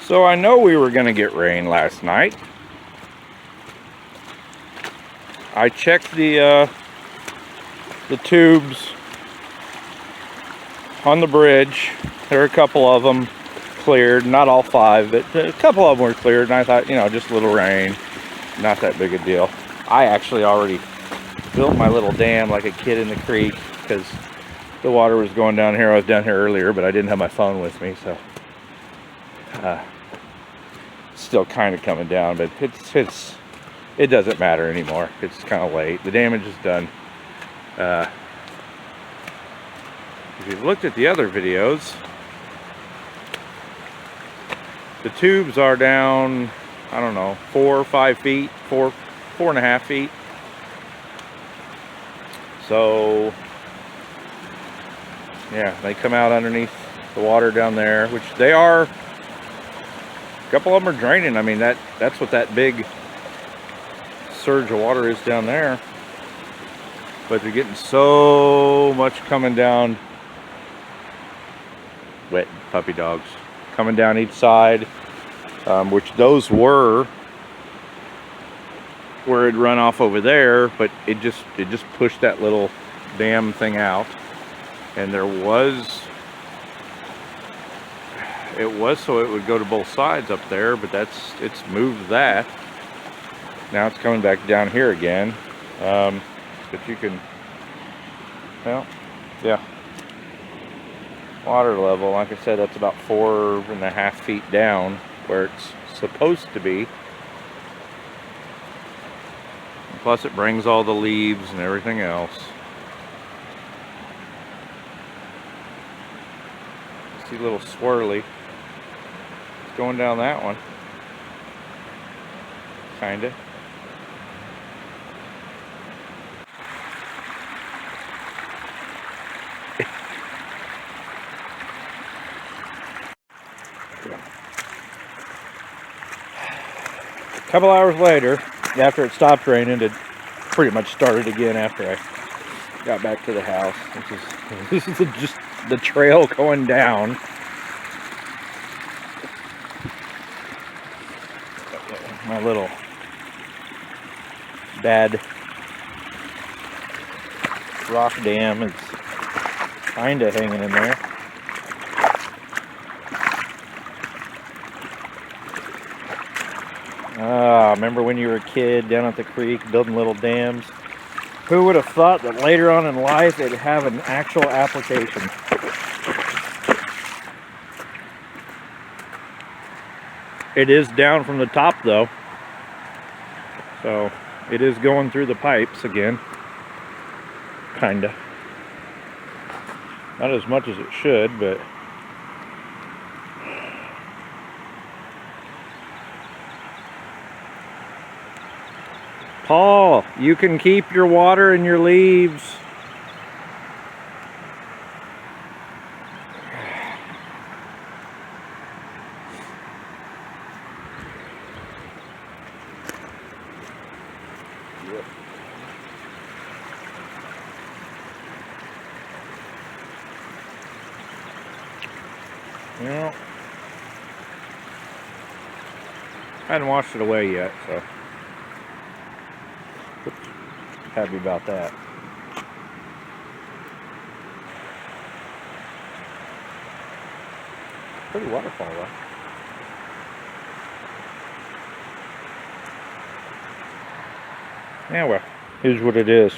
So I know we were going to get rain last night. I checked the tubes on the bridge. There are a couple of them cleared, not all 5, but a couple of them were cleared, and I thought, you know, just a little rain, not that big a deal. I actually already built my little dam like a kid in the creek because the water was going down here. I was down here earlier, but I didn't have my phone with me, so still kind of coming down, but it doesn't matter anymore. It's kind of late. The damage is done. If you've looked at the other videos, the tubes are down, I don't know, 4 or 5 feet, 4.5 feet. So yeah, they come out underneath the water down there, which they are. A couple of them are draining. I mean, that's what that big surge of water is down there. But they're getting so much coming down. Wet puppy dogs coming down each side, which those were where it'd run off over there, but it just pushed that little dam thing out. And it was so it would go to both sides up there, but it's moved that. Now it's coming back down here again. But you can, well, yeah. Water level, like I said, that's about 4.5 feet down where it's supposed to be. Plus it brings all the leaves and everything else. See a little swirly. It's going down that one. Kinda. A couple hours later, after it stopped raining, it pretty much started again after I got back to the house. This is just the trail going down. My little bad rock dam is kind of hanging in there. Remember when you were a kid down at the creek building little dams? Who would have thought that later on in life it'd have an actual application? It is down from the top though, so it is going through the pipes again, kinda. Not as much as it should, but Paul, you can keep your water and your leaves. Yep. Well, I hadn't washed it away yet, so happy about that. Pretty waterfall though. Yeah, well, here's what it is.